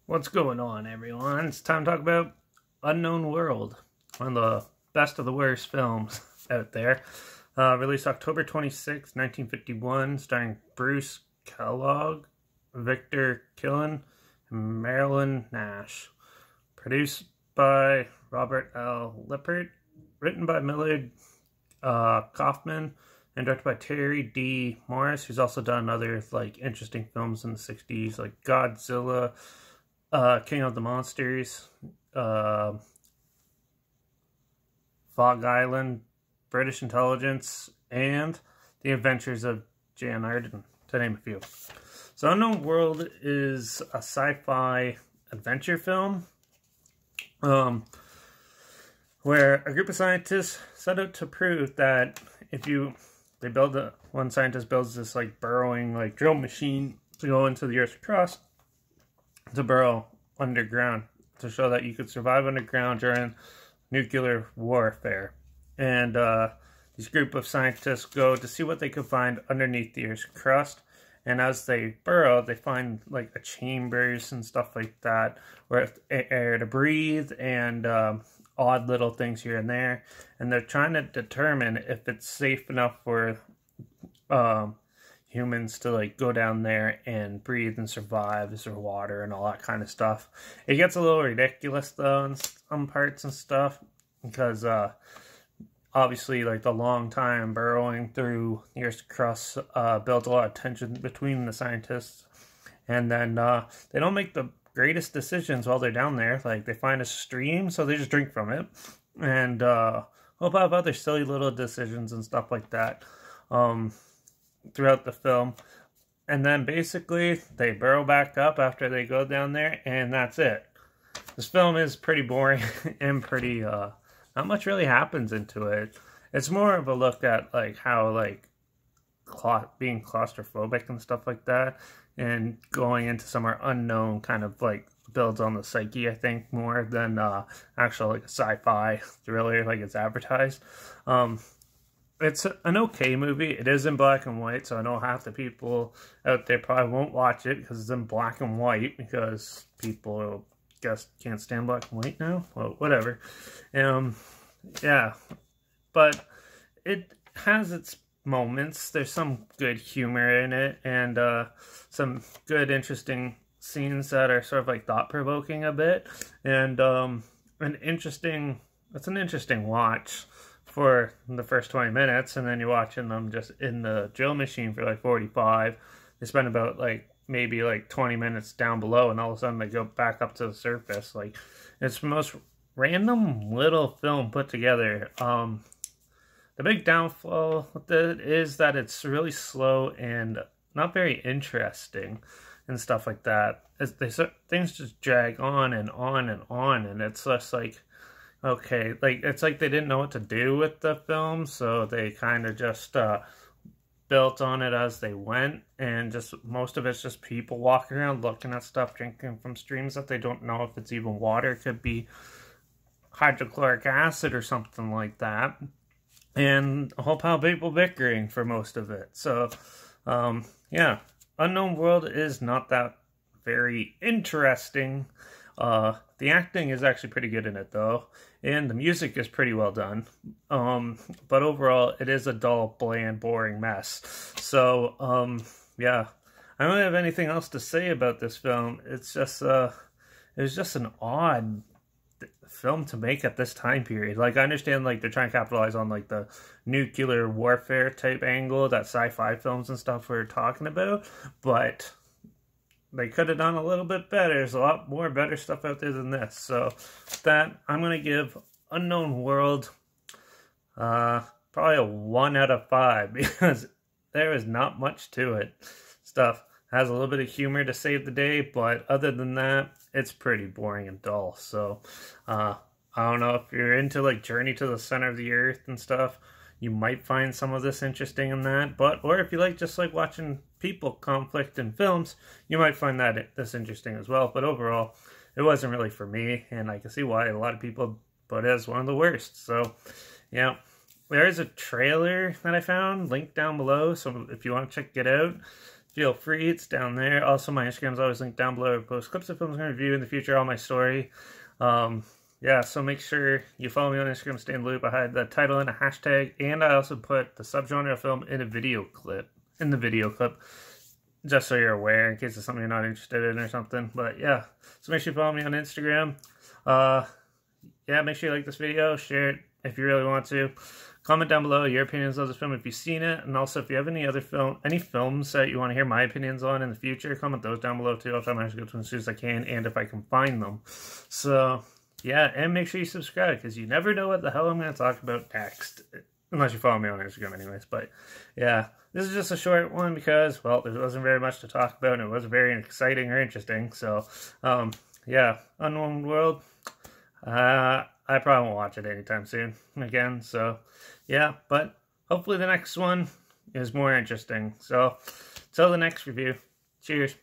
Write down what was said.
What's going on, everyone? It's time to talk about Unknown World, one of the best of the worst films out there. Released October 26, 1951, starring Bruce Kellogg, Victor Killen, and Marilyn Nash. Produced by Robert L. Lippert, written by Millard Kaufman, and directed by Terry D. Morris, who's also done other interesting films in the 60s, like Godzilla, King of the Monsters, Fog Island, British Intelligence, and The Adventures of Jan Arden, to name a few. So Unknown World is a sci-fi adventure film where a group of scientists set out to prove that one scientist builds this burrowing drill machine to go into the Earth's crust to burrow underground to show that you could survive underground during nuclear warfare. And this group of scientists go to see what they could find underneath the Earth's crust. And as they burrow, they find chambers and stuff like that where air to breathe and odd little things here and there. And they're trying to determine if it's safe enough for humans to go down there and breathe and survive. Is there water and all that kind of stuff? It gets a little ridiculous though in some parts and stuff because obviously the long time burrowing through the Earth's crust builds a lot of tension between the scientists, and then they don't make the greatest decisions while they're down there. They find a stream, so they just drink from it, and a whole lot of other silly little decisions and stuff like that throughout the film. And then basically they burrow back up after they go down there, and that's it. This film is pretty boring and pretty not much really happens into it. It's more of a look at how being claustrophobic and stuff like that, and going into somewhere unknown kind of builds on the psyche, I think, more than actual a sci-fi thriller like it's advertised. It's an okay movie. It is in black and white, so I know half the people out there probably won't watch it because it's in black and white, because people guess can't stand black and white now. Well, whatever. Yeah, but it has its moments. There's some good humor in it, and some good, interesting scenes that are sort of thought-provoking a bit, and it's an interesting watch for the first 20 minutes, and then you're watching them just in the drill machine for 45. They spend about maybe 20 minutes down below, and all of a sudden they go back up to the surface. It's the most random little film put together. The big downfall with it is that it's really slow and not very interesting and stuff like that. Things just drag on and on and on, and it's just okay, it's they didn't know what to do with the film, so they kind of just built on it as they went, and just most of it's just people walking around looking at stuff, drinking from streams that they don't know if it's even water. It could be hydrochloric acid or something like that, and a whole pile of people bickering for most of it. So yeah, Unknown World is not that very interesting. The acting is actually pretty good in it though, and the music is pretty well done. But overall, it is a dull, bland, boring mess. So yeah, I don't have anything else to say about this film. It's just it was just an odd film to make at this time period. I understand they're trying to capitalize on the nuclear warfare type angle that sci-fi films and stuff were talking about, but they could have done a little bit better. There's a lot more better stuff out there than this. So that, I'm going to give Unknown World probably a 1 out of 5, because there is not much to it. Stuff has a little bit of humor to save the day, but other than that, it's pretty boring and dull. So I don't know if you're into Journey to the Center of the Earth and stuff, you might find some of this interesting in that. Or if you just watching people conflict in films, you might find this interesting as well. But overall, it wasn't really for me, and I can see why a lot of people put it as one of the worst. So yeah, there is a trailer that I found linked down below, so if you want to check it out, feel free. It's down there. Also, my Instagram's always linked down below. I post clips of films I'm going to review in the future, all my story. Yeah, so make sure you follow me on Instagram, stay in the loop. I had the title and a hashtag, and I also put the subgenre of film in the video clip, just so you're aware, in case it's something you're not interested in or something. But yeah, so make sure you follow me on Instagram. Yeah, make sure you like this video, share it if you really want to. Comment down below your opinions of this film if you've seen it, and also if you have any other films that you want to hear my opinions on in the future, comment those down below too. I'll try to go to them as soon as I can, and if I can find them. So yeah, and make sure you subscribe, because you never know what the hell I'm going to talk about next. Unless you follow me on Instagram anyways. But yeah, this is just a short one because, well, there wasn't very much to talk about, and it wasn't very exciting or interesting. So, yeah, Unknown World. I probably won't watch it anytime soon again. So, yeah, but hopefully the next one is more interesting. So, till the next review. Cheers.